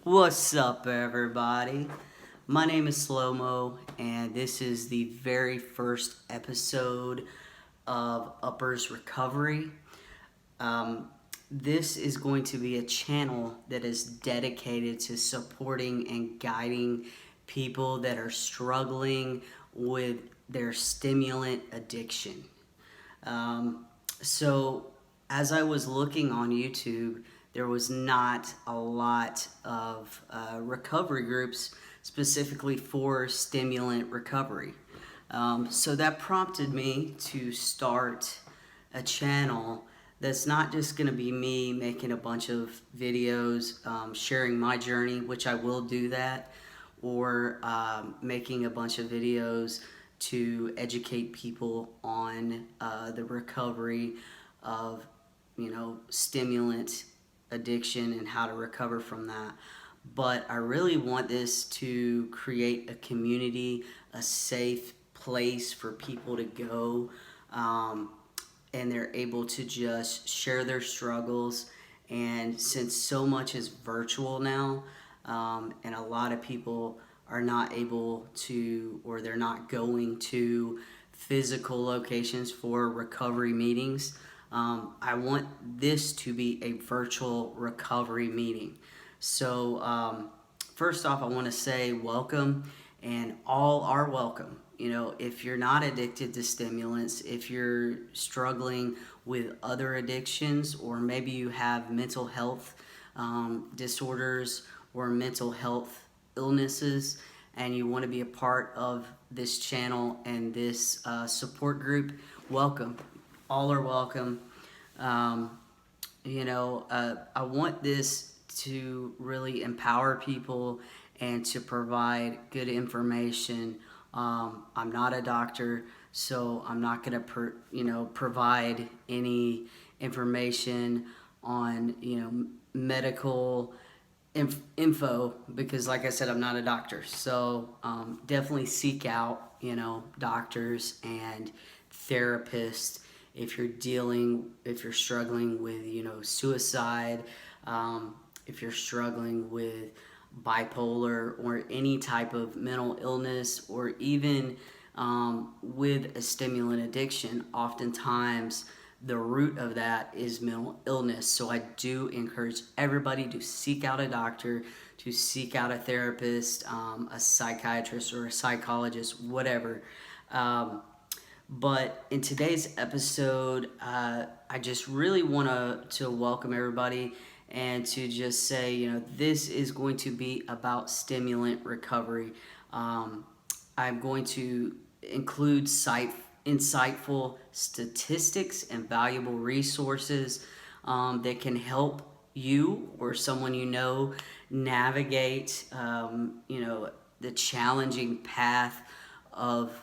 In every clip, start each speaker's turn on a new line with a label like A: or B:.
A: What's up, everybody? My name is Slow-Mo, and this is the very first episode of Uppers Recovery. Um, this is going to be a channel that is dedicated to supporting and guiding people that are struggling with their stimulant addiction. Um, so, as I was looking on YouTube, there was not a lot of recovery groups specifically for stimulant recovery. So that prompted me to start a channel that's not just going to be me making a bunch of videos, sharing my journey, which I will do that, or making a bunch of videos to educate people on the recovery of, stimulant addiction and how to recover from that. But I really want this to create a community, a safe place for people to go, and they're able to just share their struggles. And since so much is virtual now, and a lot of people are not able to, or they're not going to physical locations for recovery meetings, I want this to be a virtual recovery meeting. So, first off, I want to say welcome, and all are welcome. If you're not addicted to stimulants, if you're struggling with other addictions, or maybe you have mental health disorders or mental health illnesses, and you want to be a part of this channel and this support group, welcome. All are welcome. I want this to really empower people and to provide good information. I'm not a doctor, so I'm not going to provide any information on medical info, because like I said, I'm not a doctor. So definitely seek out doctors and therapists if you're struggling with suicide, if you're struggling with bipolar or any type of mental illness, or even with a stimulant addiction. Oftentimes the root of that is mental illness. So I do encourage everybody to seek out a doctor, to seek out a therapist, a psychiatrist or a psychologist, whatever. But in today's episode, I just really want to welcome everybody and to just say, this is going to be about stimulant recovery. I'm going to include insightful statistics and valuable resources that can help you or someone navigate, the challenging path of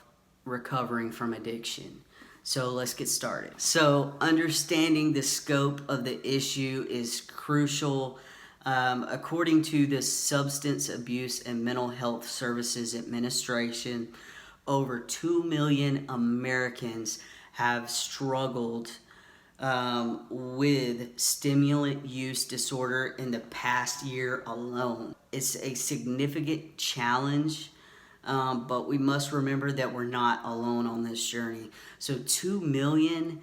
A: recovering from addiction. So let's get started. So understanding the scope of the issue is crucial. According to the Substance Abuse and Mental Health Services Administration, over 2 million Americans have struggled with stimulant use disorder in the past year alone. It's a significant challenge, but we must remember that we're not alone on this journey. So 2 million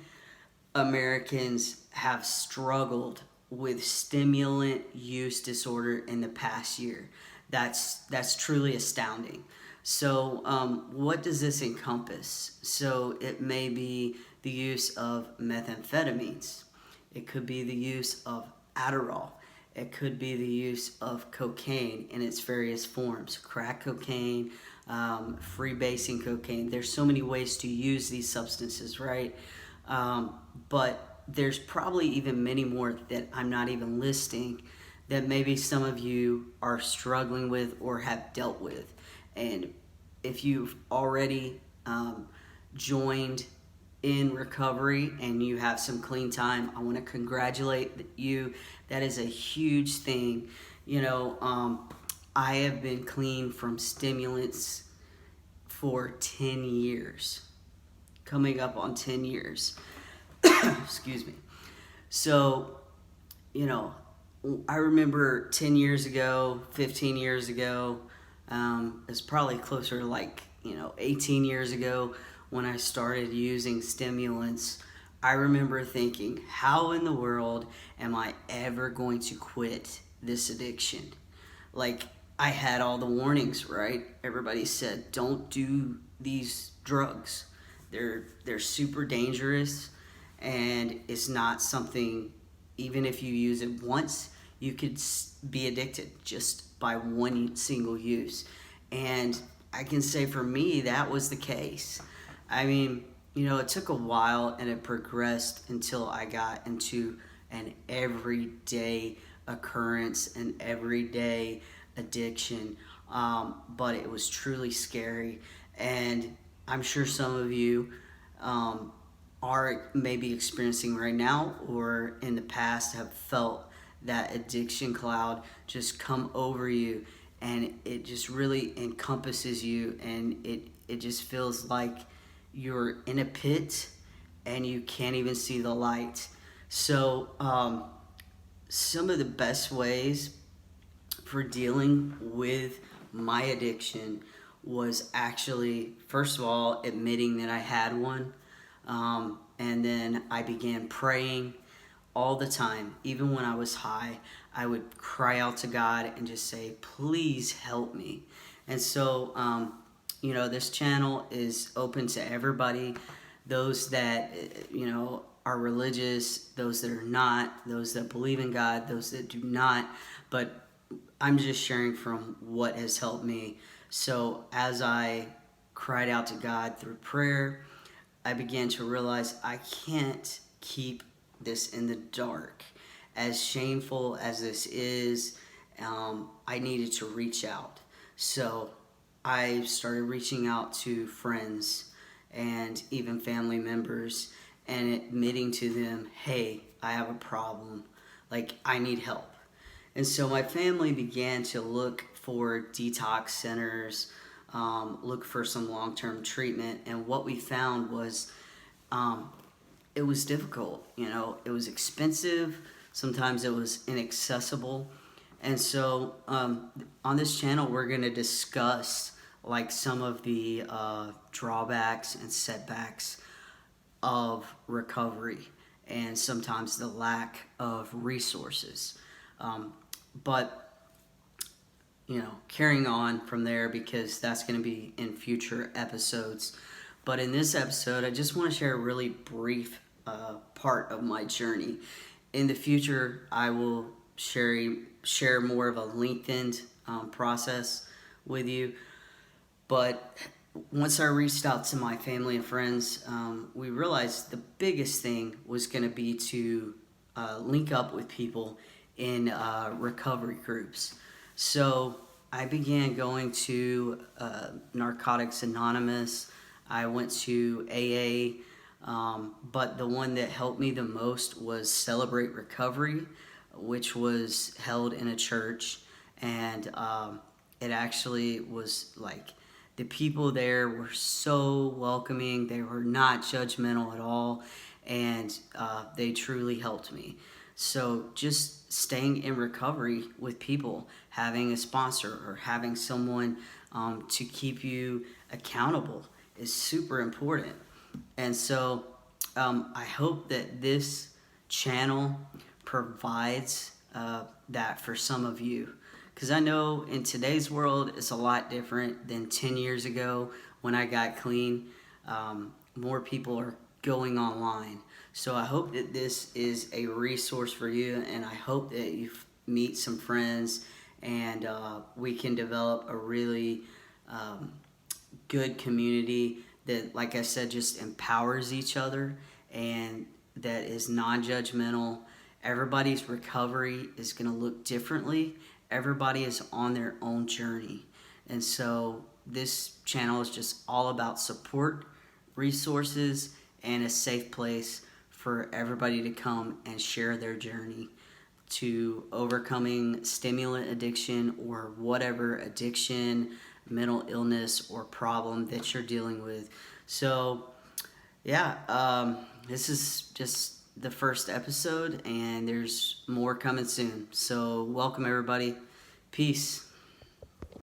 A: Americans have struggled with stimulant use disorder in the past year. That's truly astounding. So what does this encompass? So it may be the use of methamphetamines. It could be the use of Adderall. It could be the use of cocaine in its various forms, crack cocaine, freebasing cocaine. There's so many ways to use these substances, right? But there's probably even many more that I'm not even listing that maybe some of you are struggling with or have dealt with. And if you've already joined in recovery and you have some clean time, I want to congratulate you. That is a huge thing. I have been clean from stimulants for 10 years, coming up on 10 years. Excuse me. So, I remember 10 years ago, 15 years ago, it's probably closer to 18 years ago when I started using stimulants. I remember thinking, how in the world am I ever going to quit this addiction? Like, I had all the warnings, right? Everybody said, don't do these drugs. They're super dangerous, and it's not something, even if you use it once, you could be addicted just by one single use. And I can say for me, that was the case. I mean, it took a while and it progressed until I got into an everyday occurrence, an everyday addiction. But it was truly scary. And I'm sure some of you are maybe experiencing right now or in the past have felt that addiction cloud just come over you, and it just really encompasses you, and it just feels like you're in a pit and you can't even see the light. So some of the best ways for dealing with my addiction was actually, first of all, admitting that I had one. And then I began praying all the time. Even when I was high, I would cry out to God and just say, please help me. And so, this channel is open to everybody, those that, are religious, those that are not, those that believe in God, those that do not. But I'm just sharing from what has helped me. So as I cried out to God through prayer, I began to realize I can't keep this in the dark. As shameful as this is, I needed to reach out. So I started reaching out to friends and even family members and admitting to them, hey, I have a problem. Like, I need help. And so my family began to look for detox centers, look for some long-term treatment. And what we found was it was difficult. It was expensive. Sometimes it was inaccessible. And so on this channel, we're going to discuss like some of the drawbacks and setbacks of recovery and sometimes the lack of resources. But carrying on from there, because that's going to be in future episodes. But in this episode, I just want to share a really brief part of my journey. In the future, I will share more of a lengthened process with you. But once I reached out to my family and friends, we realized the biggest thing was going to be to link up with people in recovery groups. So I began going to Narcotics Anonymous. I went to AA, but the one that helped me the most was Celebrate Recovery, which was held in a church. And it actually was like, the people there were so welcoming. They were not judgmental at all, and they truly helped me. So just staying in recovery with people, having a sponsor or having someone to keep you accountable is super important. And so I hope that this channel provides that for some of you. Because I know in today's world, it's a lot different than 10 years ago when I got clean. More people are going online. So I hope that this is a resource for you, and I hope that you meet some friends and we can develop a really good community that, like I said, just empowers each other and that is non-judgmental. Everybody's recovery is going to look differently. Everybody is on their own journey. And so this channel is just all about support, resources, and a safe place for everybody to come and share their journey to overcoming stimulant addiction or whatever addiction, mental illness, or problem that you're dealing with. So, yeah, this is just the first episode, and there's more coming soon. So welcome everybody. Peace.